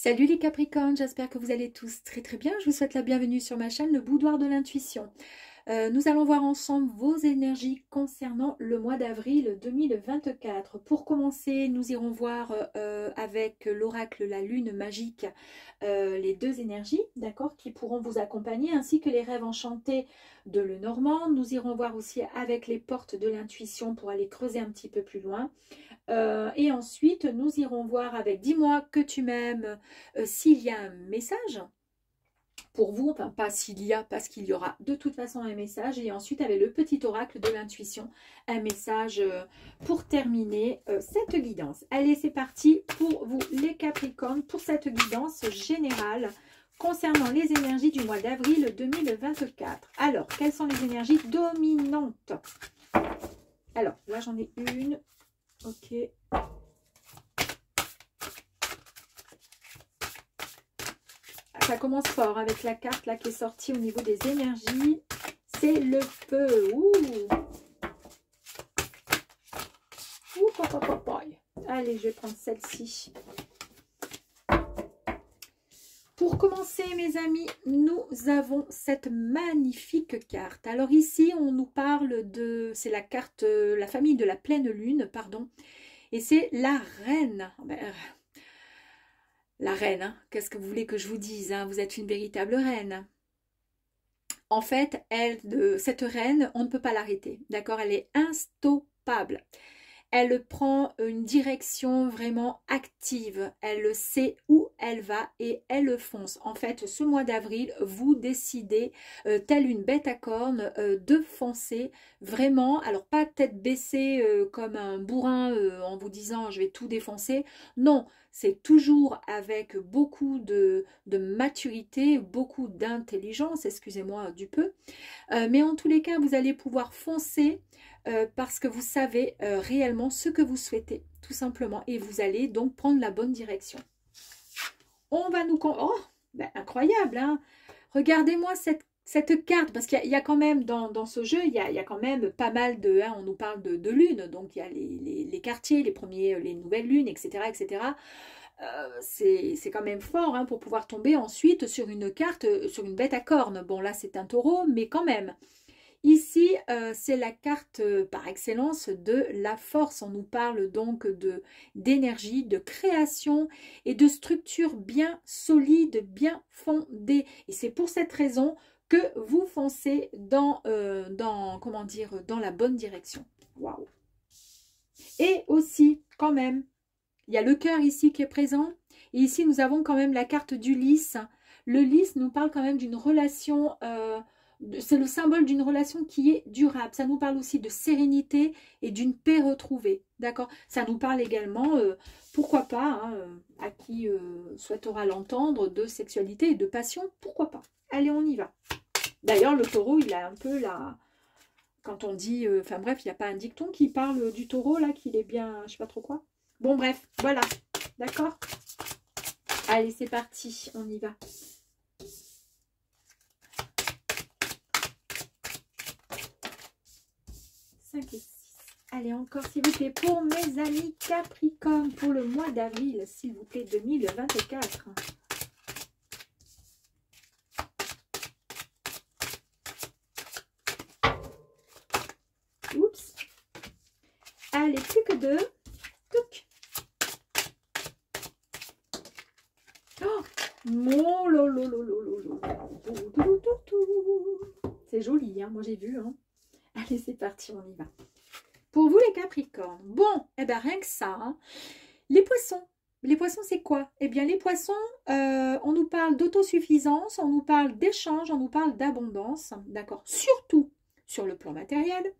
Salut les Capricornes, j'espère que vous allez tous très très bien. Je vous souhaite la bienvenue sur ma chaîne, le Boudoir de l'intuition. Nous allons voir ensemble vos énergies concernant le mois d'avril 2024. Pour commencer, nous irons voir avec l'oracle La Lune Magique les deux énergies, d'accord, qui pourront vous accompagner, ainsi que les rêves enchantés de Lenormand. Nous irons voir aussi avec les portes de l'intuition pour aller creuser un petit peu plus loin. Et ensuite, nous irons voir avec Dis-moi que tu m'aimes, s'il y a un message pour vous, enfin pas s'il y a, parce qu'il y aura de toute façon un message. Et ensuite, avec le petit oracle de l'intuition, un message pour terminer cette guidance. Allez, c'est parti pour vous les Capricornes, pour cette guidance générale concernant les énergies du mois d'avril 2024. Alors, quelles sont les énergies dominantes? Alors, là j'en ai une. Ok. Ça commence fort avec la carte là qui est sortie au niveau des énergies. C'est le feu. Ouh. Ouh, pop, pop, pop. Allez, je vais prendre celle-ci. Pour commencer, mes amis, nous avons cette magnifique carte. Alors ici, on nous parle de... C'est la carte, la famille de la pleine lune, pardon. Et c'est la reine. La reine, hein, qu'est-ce que vous voulez que je vous dise, hein, vous êtes une véritable reine. En fait, cette reine, on ne peut pas l'arrêter, d'accord? Elle est instoppable. Elle prend une direction vraiment active. Elle sait où elle va et elle fonce. En fait, ce mois d'avril, vous décidez, telle une bête à cornes, de foncer vraiment. Alors, pas tête baissée comme un bourrin en vous disant « je vais tout défoncer ». Non, c'est toujours avec beaucoup de maturité, beaucoup d'intelligence, excusez-moi du peu. Mais en tous les cas, vous allez pouvoir foncer parce que vous savez réellement ce que vous souhaitez, tout simplement. Et vous allez donc prendre la bonne direction. On va nous... Oh, ben, incroyable, hein. Regardez-moi cette carte, parce qu'il y a quand même dans ce jeu, il y a quand même pas mal de... Hein, on nous parle de lunes, donc il y a les quartiers, les nouvelles lunes, etc. etc. C'est quand même fort hein, pour pouvoir tomber ensuite sur une carte, sur une bête à cornes. Bon, là, c'est un taureau, mais quand même. Ici, c'est la carte par excellence de la force. On nous parle donc d'énergie, de création et de structure bien solide, bien fondée. Et c'est pour cette raison que vous foncez comment dire, dans la bonne direction. Waouh! Et aussi, quand même, il y a le cœur ici qui est présent. Et ici, nous avons quand même la carte du lys. Le lys nous parle quand même d'une relation... c'est le symbole d'une relation qui est durable. Ça nous parle aussi de sérénité et d'une paix retrouvée. D'accord? Ça nous parle également, pourquoi pas, hein, à qui souhaitera l'entendre, de sexualité et de passion, pourquoi pas. Allez, on y va. D'ailleurs, le taureau, il a un peu la... Quand on dit... Enfin bref, il n'y a pas un dicton qui parle du taureau, là, qu'il est bien... Je sais pas trop quoi. Bon, bref, voilà. D'accord? Allez, c'est parti. On y va. 5 et 6. Allez, encore, s'il vous plaît, pour mes amis Capricorne, pour le mois d'avril, s'il vous plaît, 2024. Oups. Allez, plus que 2. Touc. Oh, mon lolo. C'est joli, hein, moi j'ai vu, hein. Allez, c'est parti, on y va. Pour vous, les Capricornes, bon, eh bien, rien que ça, hein. Les poissons. Les poissons, c'est quoi? Eh bien, les poissons, on nous parle d'autosuffisance, on nous parle d'échange, on nous parle d'abondance, d'accord? Surtout sur le plan matériel.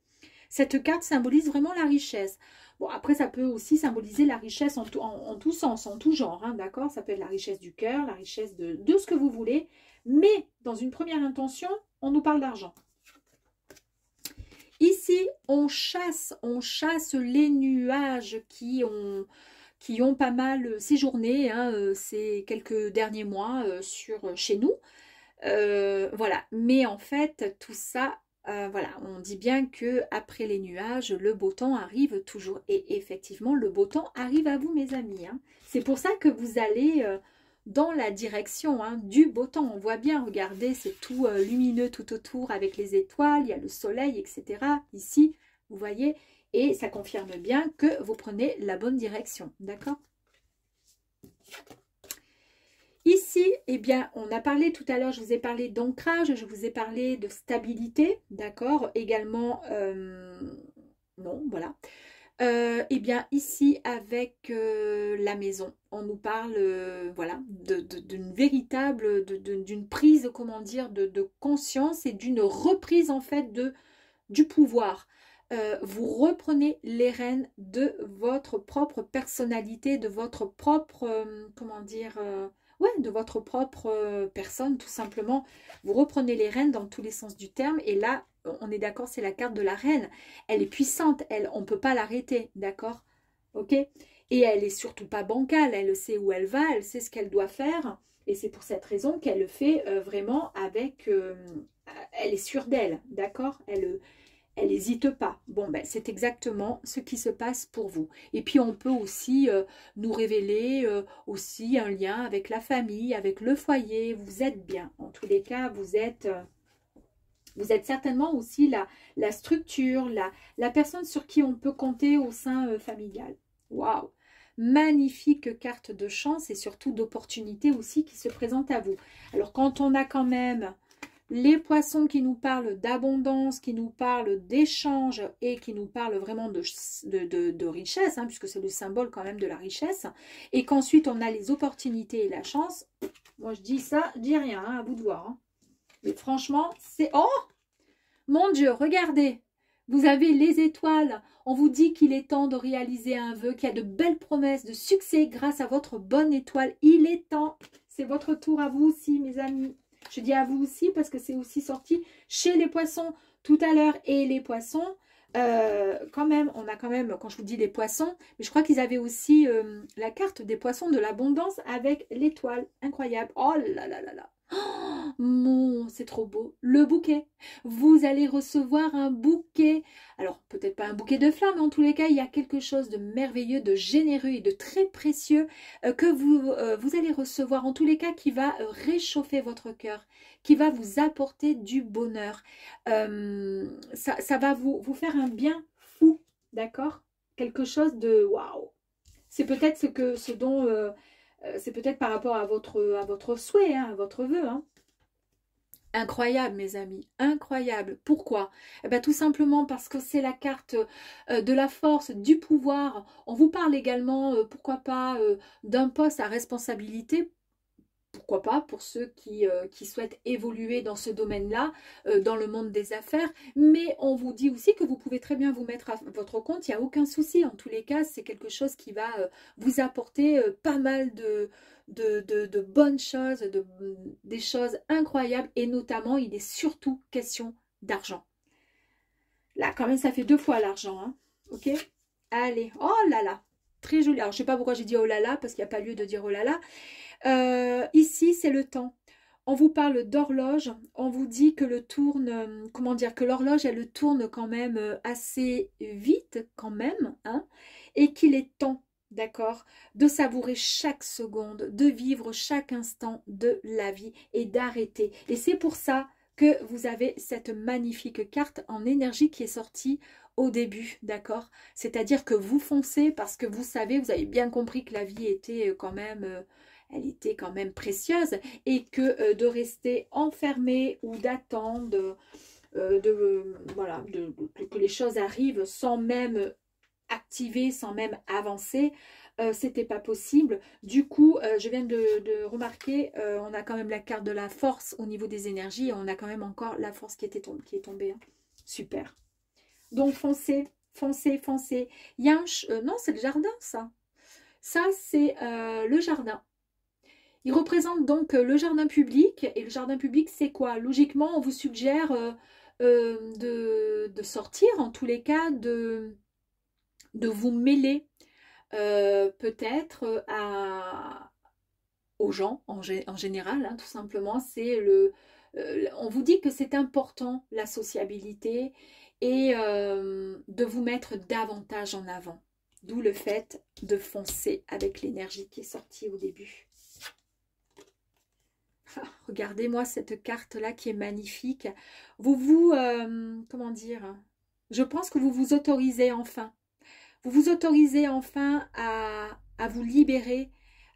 Cette carte symbolise vraiment la richesse. Bon, après, ça peut aussi symboliser la richesse en tout sens, en tout genre, hein, d'accord? Ça peut être la richesse du cœur, la richesse de ce que vous voulez. Mais, dans une première intention, on nous parle d'argent. Ici, on chasse les nuages qui ont pas mal séjourné hein, ces quelques derniers mois chez nous. Voilà, mais en fait, tout ça, voilà, on dit bien que après les nuages, le beau temps arrive toujours. Et effectivement, le beau temps arrive à vous, mes amis. Hein. C'est pour ça que vous allez dans la direction du beau temps. On voit bien, regardez, c'est tout lumineux tout autour avec les étoiles, il y a le soleil, etc. Ici, vous voyez, et ça confirme bien que vous prenez la bonne direction, d'accord? Ici, eh bien, on a parlé tout à l'heure, je vous ai parlé d'ancrage, je vous ai parlé de stabilité, d'accord? Également, non, voilà. Eh bien, ici, avec la maison, on nous parle, voilà, d'une véritable, d'une prise, comment dire, de conscience et d'une reprise, en fait, du pouvoir. Vous reprenez les rênes de votre propre personnalité, de votre propre, comment dire, ouais, de votre propre personne, tout simplement. Vous reprenez les rênes dans tous les sens du terme. Et là, on est d'accord, c'est la carte de la reine. Elle est puissante, elle, on ne peut pas l'arrêter, d'accord? Ok? Et elle est surtout pas bancale, elle sait où elle va, elle sait ce qu'elle doit faire. Et c'est pour cette raison qu'elle le fait vraiment avec... elle est sûre d'elle, d'accord? Elle n'hésite pas. Bon, ben, c'est exactement ce qui se passe pour vous. Et puis, on peut aussi nous révéler aussi un lien avec la famille, avec le foyer. Vous êtes bien. En tous les cas, vous êtes certainement aussi la structure, la personne sur qui on peut compter au sein familial. Waouh! Magnifique carte de chance et surtout d'opportunité aussi qui se présente à vous. Alors, quand on a quand même... les poissons qui nous parlent d'abondance, qui nous parlent d'échange et qui nous parlent vraiment de richesse, puisque c'est le symbole quand même de la richesse, et qu'ensuite on a les opportunités et la chance, moi je dis ça, je dis rien, à vous de voir. Mais franchement, c'est... Oh! Mon Dieu, regardez! Vous avez les étoiles, on vous dit qu'il est temps de réaliser un vœu, qu'il y a de belles promesses de succès grâce à votre bonne étoile. Il est temps, c'est votre tour à vous aussi, mes amis. Je dis à vous aussi parce que c'est aussi sorti chez les poissons tout à l'heure. Et les poissons, quand même, on a quand même, quand je vous dis les poissons, mais je crois qu'ils avaient aussi la carte des poissons de l'abondance avec l'étoile. Incroyable. Oh là là là là. Oh, mon, c'est trop beau. Le bouquet. Vous allez recevoir un bouquet. Alors, peut-être pas un bouquet de fleurs, mais en tous les cas, il y a quelque chose de merveilleux, de généreux et de très précieux que vous allez recevoir. En tous les cas, qui va réchauffer votre cœur, qui va vous apporter du bonheur. Ça va vous faire un bien fou, d'accord? Quelque chose de waouh. C'est peut-être ce dont... c'est peut-être par rapport à votre souhait, à votre vœu. Incroyable, mes amis, incroyable. Pourquoi? Eh bien, tout simplement parce que c'est la carte de la force, du pouvoir. On vous parle également, pourquoi pas, d'un poste à responsabilité. Pourquoi pas pour ceux qui souhaitent évoluer dans ce domaine-là, dans le monde des affaires. Mais on vous dit aussi que vous pouvez très bien vous mettre à votre compte, il n'y a aucun souci. En tous les cas, c'est quelque chose qui va vous apporter pas mal de bonnes choses, des choses incroyables. Et notamment, il est surtout question d'argent. Là, quand même, ça fait 2 fois l'argent. Ok? Allez, oh là là, très joli. Alors, je ne sais pas pourquoi j'ai dit oh là là, parce qu'il n'y a pas lieu de dire oh là là. Ici, c'est le temps. On vous parle d'horloge. On vous dit que le tourne, comment dire, que l'horloge, elle tourne quand même assez vite, quand même, et qu'il est temps, d'accord, de savourer chaque seconde, de vivre chaque instant de la vie et d'arrêter. Et c'est pour ça que vous avez cette magnifique carte en énergie qui est sortie au début, d'accord? C'est-à-dire que vous foncez parce que vous savez, vous avez bien compris que la vie était quand même... elle était quand même précieuse et que de rester enfermé ou d'attendre voilà, que les choses arrivent sans même activer, sans même avancer, c'était pas possible. Du coup, je viens de remarquer, on a quand même la carte de la force au niveau des énergies et on a quand même encore la force qui est tombée. Super. Donc, foncez, foncez, foncez. Il y a un... non, c'est le jardin, ça. Ça, c'est le jardin. Il représente donc le jardin public. Et le jardin public, c'est quoi? Logiquement, on vous suggère de sortir, en tous les cas, de vous mêler peut-être aux gens en général, tout simplement. C'est on vous dit que c'est important, la sociabilité, et de vous mettre davantage en avant. D'où le fait de foncer avec l'énergie qui est sortie au début. Regardez-moi cette carte-là qui est magnifique. Vous, comment dire, je pense que vous vous autorisez enfin. Vous vous autorisez enfin à vous libérer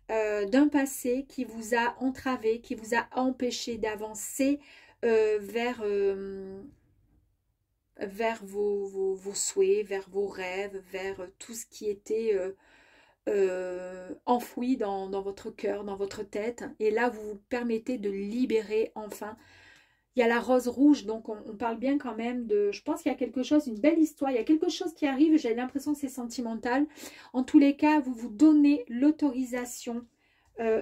d'un passé qui vous a entravé, qui vous a empêché d'avancer vers vos souhaits, vers vos rêves, vers tout ce qui était enfoui dans votre cœur, dans votre tête. Et là, vous vous permettez de libérer enfin. Il y a la rose rouge, donc on parle bien quand même de... Je pense qu'il y a quelque chose, une belle histoire, il y a quelque chose qui arrive, j'ai l'impression que c'est sentimental. En tous les cas, vous vous donnez l'autorisation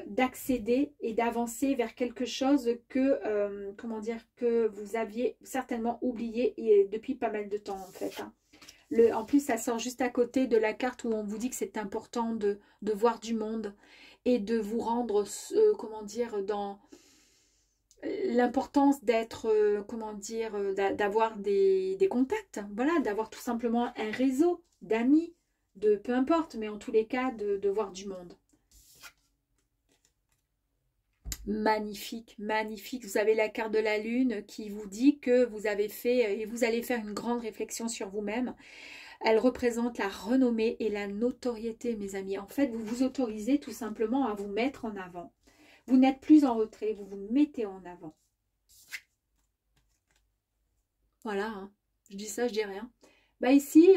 d'accéder et d'avancer vers quelque chose que, comment dire, que vous aviez certainement oublié et depuis pas mal de temps en fait. Hein. En plus, ça sort juste à côté de la carte où on vous dit que c'est important de voir du monde et de vous rendre, comment dire, dans l'importance d'être, comment dire, d'avoir des contacts, voilà, d'avoir tout simplement un réseau d'amis, de peu importe, mais en tous les cas, de voir du monde. Magnifique, magnifique. Vous avez la carte de la lune qui vous dit que vous avez fait et vous allez faire une grande réflexion sur vous-même. Elle représente la renommée et la notoriété, mes amis. En fait, vous vous autorisez tout simplement à vous mettre en avant. Vous n'êtes plus en retrait, vous vous mettez en avant. Voilà, hein. Je dis ça, je dis rien. Bah ici,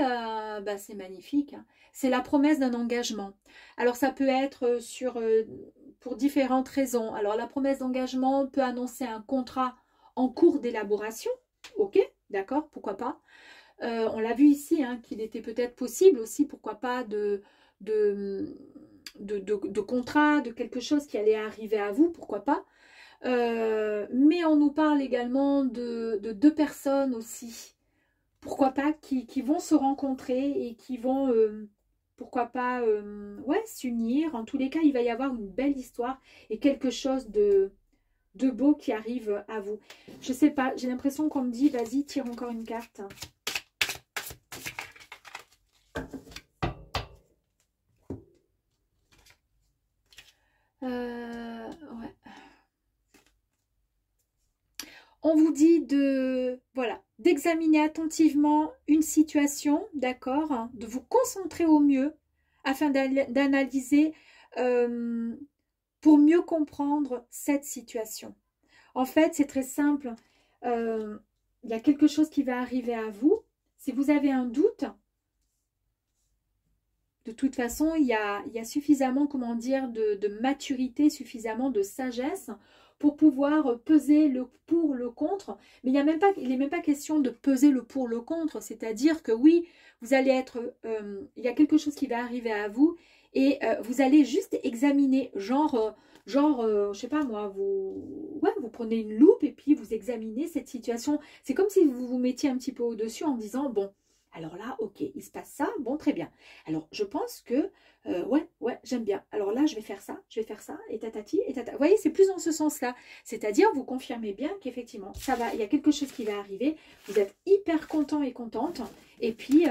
c'est magnifique. Hein. C'est la promesse d'un engagement. Alors ça peut être pour différentes raisons. Alors la promesse d'engagement peut annoncer un contrat en cours d'élaboration. Ok, d'accord, pourquoi pas. On l'a vu ici, hein, qu'il était peut-être possible aussi, pourquoi pas, de contrat, de quelque chose qui allait arriver à vous, pourquoi pas. Mais on nous parle également de deux personnes aussi, pourquoi pas, qui vont se rencontrer et qui vont, pourquoi pas, ouais, s'unir. En tous les cas, il va y avoir une belle histoire et quelque chose de beau qui arrive à vous. Je sais pas, j'ai l'impression qu'on me dit, vas-y, tire encore une carte. Ouais. On vous dit voilà, d'examiner attentivement une situation, d'accord, hein, de vous concentrer au mieux afin d'analyser pour mieux comprendre cette situation. En fait, c'est très simple. Il y a quelque chose qui va arriver à vous. Si vous avez un doute, de toute façon, il y a suffisamment, comment dire, de maturité, suffisamment de sagesse pour pouvoir peser le pour, le contre. Mais il n'est même pas question de peser le pour, le contre. C'est-à-dire que oui, vous allez être, il y a quelque chose qui va arriver à vous et vous allez juste examiner, je sais pas moi, vous prenez une loupe et puis vous examinez cette situation. C'est comme si vous vous mettiez un petit peu au-dessus en disant, bon, alors là, ok, il se passe ça, bon, très bien. Alors, je pense que, ouais, j'aime bien. Alors là, je vais faire ça, et tatati, et tata. Vous voyez, c'est plus dans ce sens-là. C'est-à-dire, vous confirmez bien qu'effectivement, ça va, il y a quelque chose qui va arriver. Vous êtes hyper content et contente. Et puis,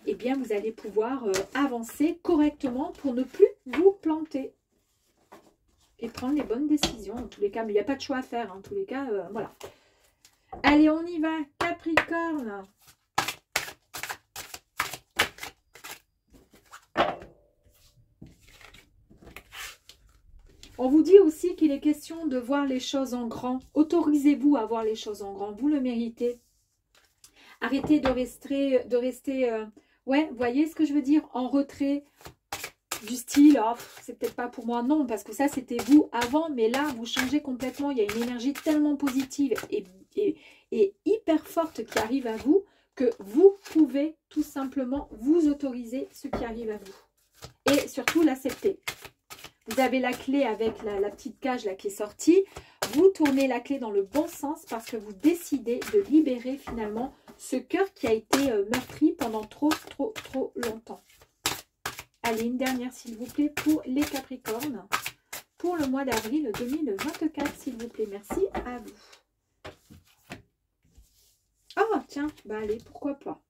eh bien, vous allez pouvoir avancer correctement pour ne plus vous planter. Et prendre les bonnes décisions, en tous les cas. Mais il n'y a pas de choix à faire, en tous les cas, voilà. Allez, on y va, Capricorne. On vous dit aussi qu'il est question de voir les choses en grand. Autorisez-vous à voir les choses en grand. Vous le méritez. Arrêtez de rester ouais, vous voyez ce que je veux dire, en retrait du style, oh, c'est peut-être pas pour moi. Non, parce que ça, c'était vous avant. Mais là, vous changez complètement. Il y a une énergie tellement positive et hyper forte qui arrive à vous que vous pouvez tout simplement vous autoriser ce qui arrive à vous. Et surtout, l'accepter. Vous avez la clé avec la petite cage là qui est sortie. Vous tournez la clé dans le bon sens parce que vous décidez de libérer finalement ce cœur qui a été meurtri pendant trop longtemps. Allez, une dernière s'il vous plaît pour les Capricornes. Pour le mois d'avril 2024, s'il vous plaît. Merci à vous. Oh, tiens, bah allez, pourquoi pas.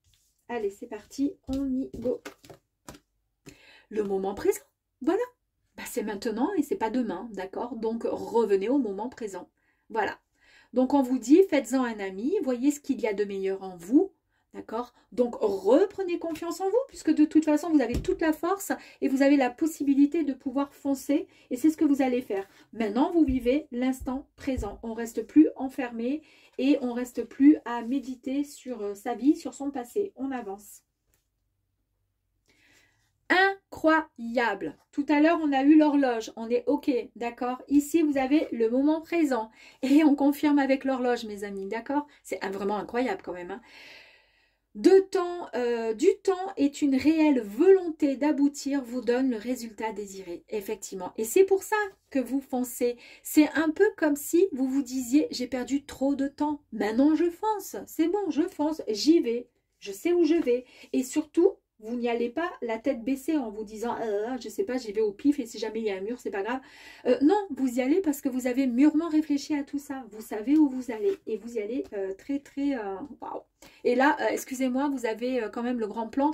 Allez, c'est parti, on y go. Le moment présent, voilà. c'est maintenant et c'est pas demain, d'accord? Donc revenez au moment présent. Voilà. Donc on vous dit, faites-en un ami, voyez ce qu'il y a de meilleur en vous, d'accord? Donc reprenez confiance en vous, puisque de toute façon, vous avez toute la force et vous avez la possibilité de pouvoir foncer, et c'est ce que vous allez faire. Maintenant, vous vivez l'instant présent. On ne reste plus enfermé et on ne reste plus à méditer sur sa vie, sur son passé. On avance. Incroyable. Tout à l'heure, on a eu l'horloge. On est OK, d'accord? Ici, vous avez le moment présent. Et on confirme avec l'horloge, mes amis, d'accord? C'est vraiment incroyable quand même. Hein. Du temps est une réelle volonté d'aboutir vous donne le résultat désiré, effectivement. Et c'est pour ça que vous foncez. C'est un peu comme si vous vous disiez, j'ai perdu trop de temps. Maintenant, je fonce. C'est bon, je fonce. J'y vais. Je sais où je vais. Et surtout, vous n'y allez pas la tête baissée en vous disant je sais pas, j'y vais au pif et si jamais il y a un mur, c'est pas grave. Non, vous y allez parce que vous avez mûrement réfléchi à tout ça. Vous savez où vous allez et vous y allez très très waouh. Et là, excusez-moi, vous avez quand même le grand plan.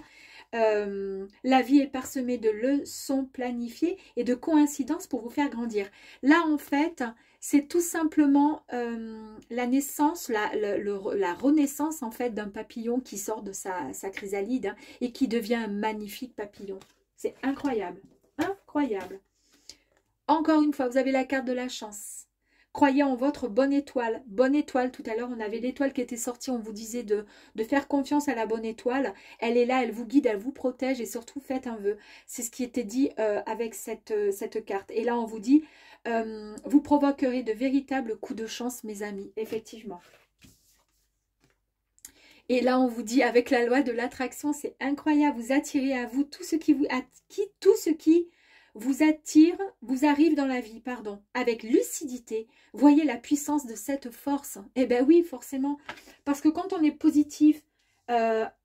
La vie est parsemée de leçons planifiées et de coïncidences pour vous faire grandir. Là, en fait, c'est tout simplement la naissance, la renaissance en fait d'un papillon qui sort de sa chrysalide hein, et qui devient un magnifique papillon. C'est incroyable, incroyable. Encore une fois, vous avez la carte de la chance. Croyez en votre bonne étoile. Bonne étoile, tout à l'heure, on avait l'étoile qui était sortie. On vous disait de faire confiance à la bonne étoile. Elle est là, elle vous guide, elle vous protège et surtout, faites un vœu. C'est ce qui était dit avec cette carte. Et là, on vous dit, vous provoquerez de véritables coups de chance, mes amis. Effectivement. Et là, on vous dit, avec la loi de l'attraction, c'est incroyable. Vous attirez à vous tout ce qui vous attire, vous arrive dans la vie, pardon, avec lucidité. Voyez la puissance de cette force. Eh bien oui, forcément. Parce que quand on est positif,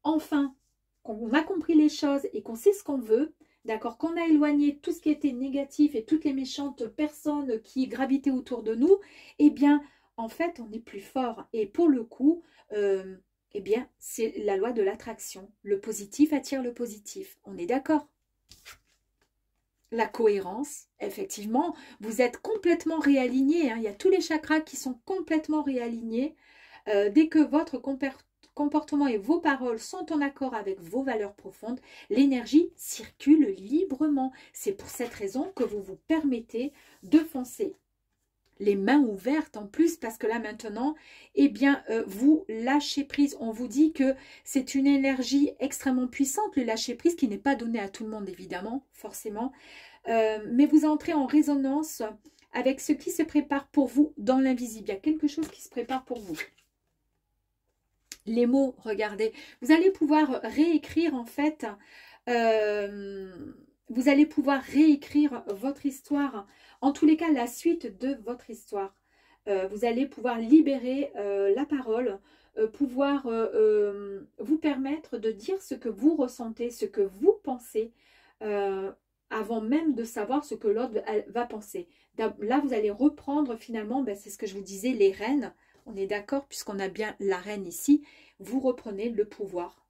enfin, qu'on a compris les choses et qu'on sait ce qu'on veut, d'accord, qu'on a éloigné tout ce qui était négatif et toutes les méchantes personnes qui gravitaient autour de nous, eh bien, en fait, on est plus fort. Et pour le coup, eh bien, c'est la loi de l'attraction. Le positif attire le positif. On est d'accord ? La cohérence, effectivement, vous êtes complètement réaligné. Hein. Il y a tous les chakras qui sont complètement réalignés. Dès que votre comportement et vos paroles sont en accord avec vos valeurs profondes, l'énergie circule librement. C'est pour cette raison que vous vous permettez de foncer. Les mains ouvertes en plus, parce que là maintenant, eh bien, vous lâchez prise. On vous dit que c'est une énergie extrêmement puissante, le lâcher prise, qui n'est pas donné à tout le monde, évidemment, forcément. Mais vous entrez en résonance avec ce qui se prépare pour vous dans l'invisible. Il y a quelque chose qui se prépare pour vous. Les mots, regardez, vous allez pouvoir réécrire en fait, vous allez pouvoir réécrire votre histoire, en tous les cas la suite de votre histoire. Vous allez pouvoir libérer la parole, pouvoir vous permettre de dire ce que vous ressentez, ce que vous pensez, avant même de savoir ce que l'autre va penser. Là, vous allez reprendre finalement, ben, c'est ce que je vous disais, les rênes. On est d'accord, puisqu'on a bien la reine ici. Vous reprenez le pouvoir.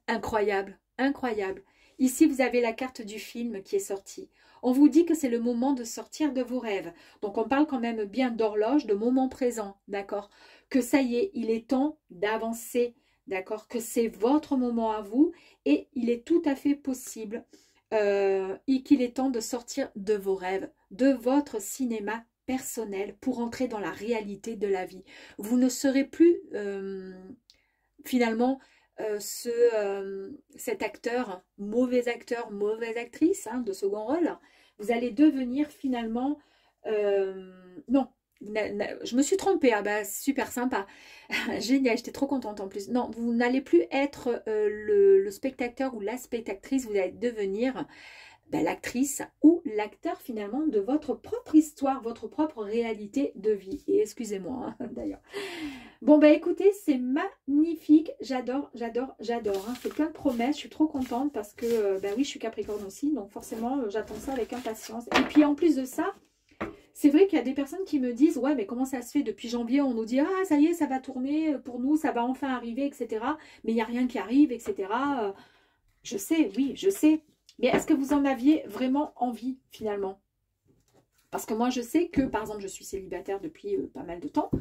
Incroyable, incroyable. Ici, vous avez la carte du film qui est sortie. On vous dit que c'est le moment de sortir de vos rêves. Donc, on parle quand même bien d'horloge, de moment présent, d'accord? Que ça y est, il est temps d'avancer, d'accord? Que c'est votre moment à vous et il est tout à fait possible et qu'il est temps de sortir de vos rêves, de votre cinéma personnel pour entrer dans la réalité de la vie. Vous ne serez plus finalement cet acteur, mauvaise actrice hein, de second rôle. Vous allez devenir finalement non, je me suis trompée, ah bah, super sympa, génial, j'étais trop contente en plus. Non, vous n'allez plus être le spectateur ou la spectatrice, vous allez devenir ben, l'actrice ou l'acteur finalement de votre propre histoire, votre propre réalité de vie. Et excusez-moi hein, d'ailleurs. Bon ben écoutez, c'est magnifique, j'adore, j'adore, j'adore. Hein. C'est plein de promesses, je suis trop contente parce que ben oui, je suis Capricorne aussi, donc forcément j'attends ça avec impatience. Et puis en plus de ça, c'est vrai qu'il y a des personnes qui me disent « Ouais, mais comment ça se fait depuis janvier ?» On nous dit « Ah, ça y est, ça va tourner pour nous, ça va enfin arriver, etc. » Mais il n'y a rien qui arrive, etc. Je sais, oui, je sais. Mais est-ce que vous en aviez vraiment envie, finalement? Parce que moi, je sais que, par exemple, je suis célibataire depuis pas mal de temps.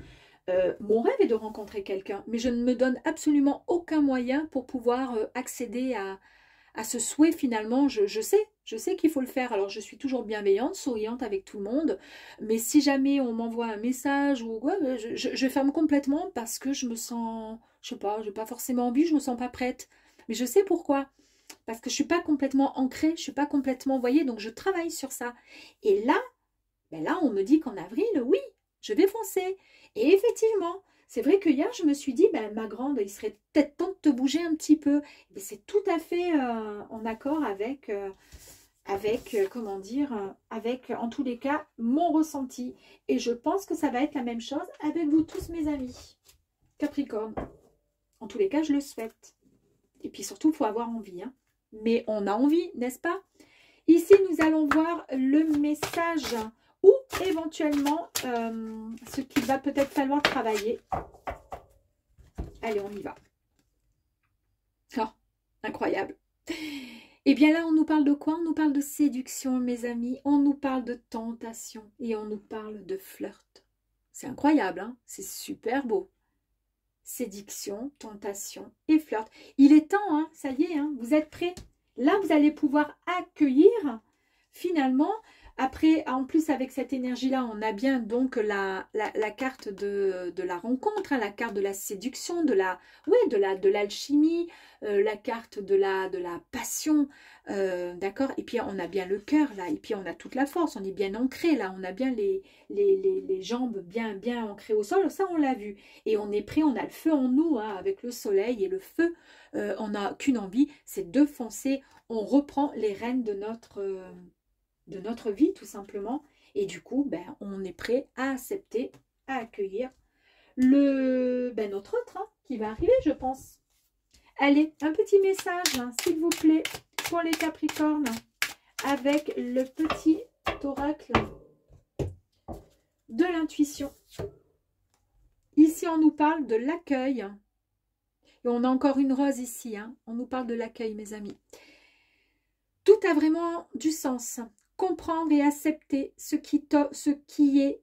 Mon rêve est de rencontrer quelqu'un, mais je ne me donne absolument aucun moyen pour pouvoir accéder à ce souhait finalement. Je sais qu'il faut le faire. Alors je suis toujours bienveillante, souriante avec tout le monde, mais si jamais on m'envoie un message ou quoi, je ferme complètement parce que je me sens, je sais pas, j'ai pas forcément envie, je me sens pas prête. Mais je sais pourquoi. Parce que je suis pas complètement ancrée, je suis pas complètement, vous voyez, donc je travaille sur ça. Et là, ben là, on me dit qu'en avril, oui, je vais foncer. Et effectivement, c'est vrai que hier, je me suis dit, ben, ma grande, il serait peut-être temps de te bouger un petit peu. Mais c'est tout à fait en accord avec, comment dire, avec, en tous les cas, mon ressenti. Et je pense que ça va être la même chose avec vous tous, mes amis. Capricorne. En tous les cas, je le souhaite. Et puis surtout, il faut avoir envie. Hein. Mais on a envie, n'est-ce pas? Ici, nous allons voir le message ou éventuellement ce qu'il va peut-être falloir travailler. Allez, on y va. Oh, incroyable. Et bien là, on nous parle de quoi? On nous parle de séduction, mes amis. On nous parle de tentation et on nous parle de flirt. C'est incroyable, hein? C'est super beau. Séduction, tentation et flirt. Il est temps, hein? Ça y est, hein? Vous êtes prêts? Là, vous allez pouvoir accueillir finalement. Après, en plus, avec cette énergie-là, on a bien donc la carte de la rencontre, hein, la carte de la séduction, de l'alchimie, la carte de la passion, d'accord? Et puis, on a bien le cœur, là, et puis on a toute la force, on est bien ancré, là, on a bien les jambes bien ancrées au sol, ça, on l'a vu. Et on est prêt, on a le feu en nous, hein, avec le soleil et le feu, on n'a qu'une envie, c'est de foncer, on reprend les rênes de notre vie tout simplement et du coup ben, on est prêt à accepter, à accueillir notre autre hein, qui va arriver je pense. Allez, un petit message hein, s'il vous plaît pour les Capricornes avec le petit oracle de l'intuition. Ici on nous parle de l'accueil et on a encore une rose ici, hein. On nous parle de l'accueil mes amis. Tout a vraiment du sens. Comprendre et accepter ce qui est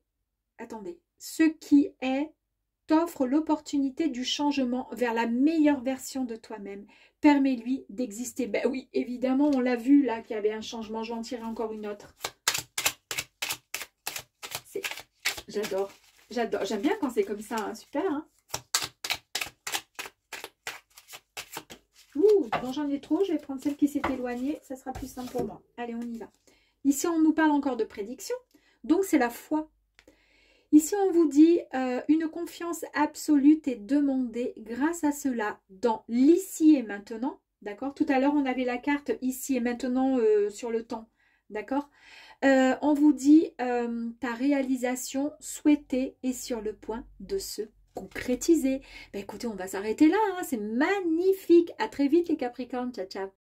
t'offre l'opportunité du changement vers la meilleure version de toi-même. Permets-lui d'exister. Ben oui, évidemment, on l'a vu là qu'il y avait un changement. Je vais en tirer encore une autre. J'adore. J'adore. J'aime bien quand c'est comme ça. Hein. Super. Hein. Ouh, bon, j'en ai trop. Je vais prendre celle qui s'est éloignée. Ça sera plus simple pour moi. Allez, on y va. Ici, on nous parle encore de prédiction. Donc, c'est la foi. Ici, on vous dit une confiance absolue est demandée grâce à cela dans l'ici et maintenant. D'accord? Tout à l'heure, on avait la carte ici et maintenant sur le temps. D'accord? On vous dit ta réalisation souhaitée est sur le point de se concrétiser. Ben, écoutez, on va s'arrêter là. Hein. C'est magnifique. À très vite les Capricornes. Ciao, ciao.